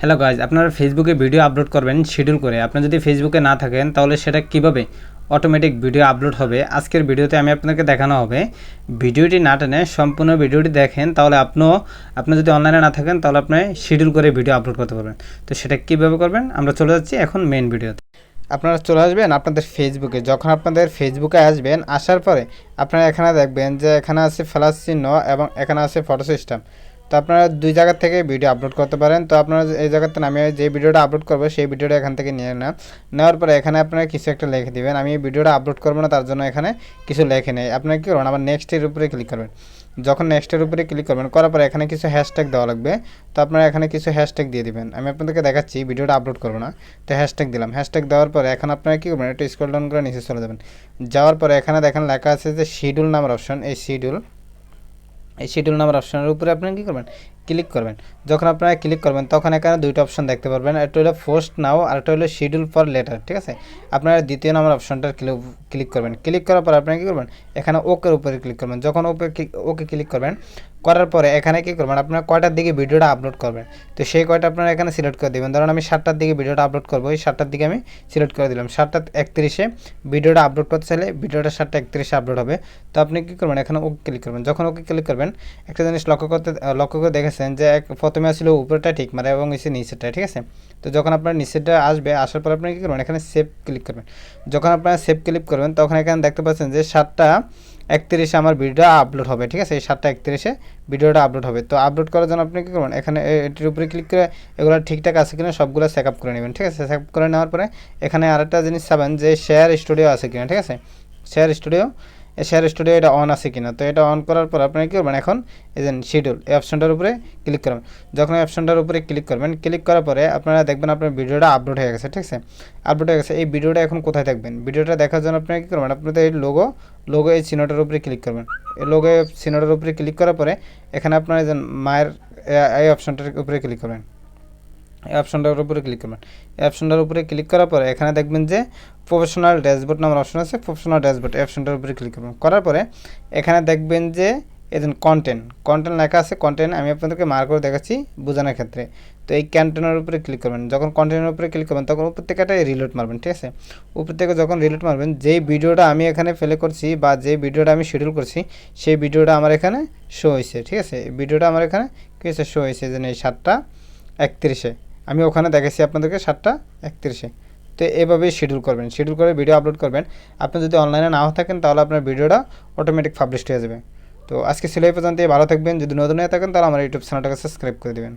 Hello guys, আপনারা ফেসবুকে video upload করবেন শিডিউল করে। আপনারা যদি ফেসবুকে না থাকেন তাহলে সেটা কিভাবে অটোমেটিক ভিডিও আপলোড হবে আজকের ভিডিওতে আমি আপনাকে দেখানো হবে। ভিডিওটি না টেনে সম্পূর্ণ ভিডিওটি দেখেন, তাহলে আপনি যদি অনলাইনে না থাকেন তাহলে আপনি শিডিউল করে ভিডিও আপলোড করতে পারবেন। তো সেটা কীভাবে করবেন আমরা চলে যাচ্ছি এখন মেইন ভিডিওতে। আপনারা চলে আসবেন আপনাদের ফেসবুকে। যখন আপনাদের ফেসবুকে আসবেন, আসার পরে আপনারা এখানে দেখবেন যে এখানে আছে প্লাস চিহ্ন এবং এখানে আছে ফটো সিস্টেম। তো আপনারা দুই জায়গা থেকে ভিডিও আপলোড করতে পারেন। তো আপনারা এই জায়গাতে আমি যে ভিডিওটা আপলোড করবো সেই ভিডিওটা এখান থেকে নিয়ে নেওয়ার পরে এখানে আপনারা কিছু একটা লিখে দিবেন। আমি এই ভিডিওটা আপলোড করবো না, তার জন্য এখানে কিছু লেখে নেই। আপনারা কী করবেন, আবার নেক্সটের উপরে ক্লিক করবেন। যখন নেক্সটের উপরে ক্লিক করবেন, করার পরে এখানে কিছু হ্যাশট্যাগ দেওয়া লাগবে। তো আপনারা এখানে কিছু হ্যাশট্যাগ দিয়ে দিবেন। আমি আপনাদেরকে দেখাচ্ছি, ভিডিওটা আপলোড করবো না। তো হ্যাশট্যাগ দিলাম। হ্যাশট্যাগ দেওয়ার পরে এখন আপনারা কী করবেন, একটু স্ক্রল ডাউন করে নিচে চলে যাবেন। যাওয়ার পরে এখানে দেখেন লেখা আছে যে শিডিউল নামের অপশন। এই শিডিউল নামের অপশনের উপরে আপনি কী করবেন, ক্লিক করবেন। যখন আপনারা ক্লিক করবেন তখন এখানে দুইটা অপশন দেখতে পারবেন, একটা হলো পোস্ট নাও আর একটা হলো শিডিউল ফর লেটার। ঠিক আছে, আপনারা দ্বিতীয় নাম্বার অপশনটা ক্লিক করবেন। ক্লিক করার পর আপনারা কী করবেন, এখানে ওকের উপরে ক্লিক করবেন। যখন ওকে ক্লিক করবেন, করার পরে এখানে কী করবেন, আপনারা কয়টার দিকে ভিডিওটা আপলোড করবেন তো সেই কয়টা আপনারা এখানে সিলেক্ট করে দেবেন। ধরুন আমি 7টার দিকে ভিডিওটা আপলোড করবো, এই 7টার দিকে আমি সিলেক্ট করে দিলাম। 7:31 ভিডিওটা আপলোড করতে চাইলে ভিডিওটা 7:31 আপলোড হবে। তো আপনি কী করবেন, এখানে ওকে ক্লিক করবেন। যখন ওকে ক্লিক করবেন, একটা জিনিস লক্ষ্য করে দেখেছেন যে প্রথমে আসলে উপরটা ঠিক মানে এবং নিচেরটা। ঠিক আছে, তো যখন আপনার নিচেরটা আসবে, আসার পর আপনি কী করবেন, এখানে সেভ ক্লিক করবেন। যখন আপনারা সেভ ক্লিক করবেন তখন এখানে দেখতে পাচ্ছেন যে 7:31 আমার ভিডিওটা আপলোড হবে। ঠিক আছে, এই 7:31 ভিডিওটা আপলোড হবে। তো আপলোড করার জন্য আপনি কী করবেন, এখানে এটির উপরে ক্লিক করে এগুলো ঠিকঠাক আছে কিনা সবগুলো চেক আপ করে নেবেন। ঠিক আছে, চেক আপ করে নেওয়ার পরে এখানে আরেকটা জিনিস চাবেন যে শেয়ার স্টুডিও আছে কিনা। ঠিক আছে, শেয়ার স্টুডিও এটা অন আছে কিনা। তো এটা অন করার পর আপনি কী করবেন, এখন এই যে শিডিউল এই অপশনটার উপরে ক্লিক করবেন। যখন এই অপশনটার উপরে ক্লিক করবেন, ক্লিক করার পরে আপনারা দেখবেন আপনার ভিডিওটা আপলোড হয়ে গেছে। ঠিক আছে, আপলোড হয়ে গেছে। এই ভিডিওটা এখন কোথায় দেখবেন, ভিডিওটা দেখার জন্য আপনারা কী করবেন, আপনাদের এই লোগো এই চিহ্নটার উপরে ক্লিক করবেন। এই লোগো চিহ্নটার উপরে ক্লিক করার পরে এখানে আপনারা যে মায়ের এই অপশনটার উপরে ক্লিক করবেন। এই অপশনটার উপরে ক্লিক করবেন। এই অপশনটার উপরে ক্লিক করার পরে এখানে দেখবেন যে প্রফেশনাল ড্যাশবোর্ড নামের অপশন আছে। প্রফেশনাল ড্যাশবোর্ড এই অপশনটার উপরে ক্লিক করবেন। করার পরে এখানে দেখবেন যে এই কন্টেন্ট লেখা আছে। কন্টেন্ট আমি আপনাদেরকে মার্ক করে দেখাচ্ছি বোঝানোর ক্ষেত্রে। তো এই কন্টেন্টের উপরে ক্লিক করবেন। যখন কন্টেন্টের উপরে ক্লিক করবেন তখন উপর থেকে একটা রিলোড মারবেন। ঠিক আছে, উপর থেকে যখন রিলোড মারবেন, যেই ভিডিওটা আমি এখানে প্লে করছি বা যে ভিডিওটা আমি শিডিউল করছি সেই ভিডিওটা আমার এখানে শো হয়েছে। ঠিক আছে, ভিডিওটা আমার এখানে কী হয়েছে, শো হয়েছে যে এই 7:31 আমি ওখানে দেখেছি আপনাদেরকে 7:31। তো এভাবেই শিডিউল করবেন, শিডিউল করে ভিডিও আপলোড করবেন। আপনি যদি অনলাইনে নাও থাকেন তাহলে আপনার ভিডিওটা অটোমেটিক পাবলিশ হয়ে যাবে। তো আজকে ছিল এই পর্যন্তই। ভালো থাকবেন। যদি নতুন হয়ে থাকেন তাহলে আমার ইউটিউব চ্যানেলটাকে সাবস্ক্রাইব করে দেবেন।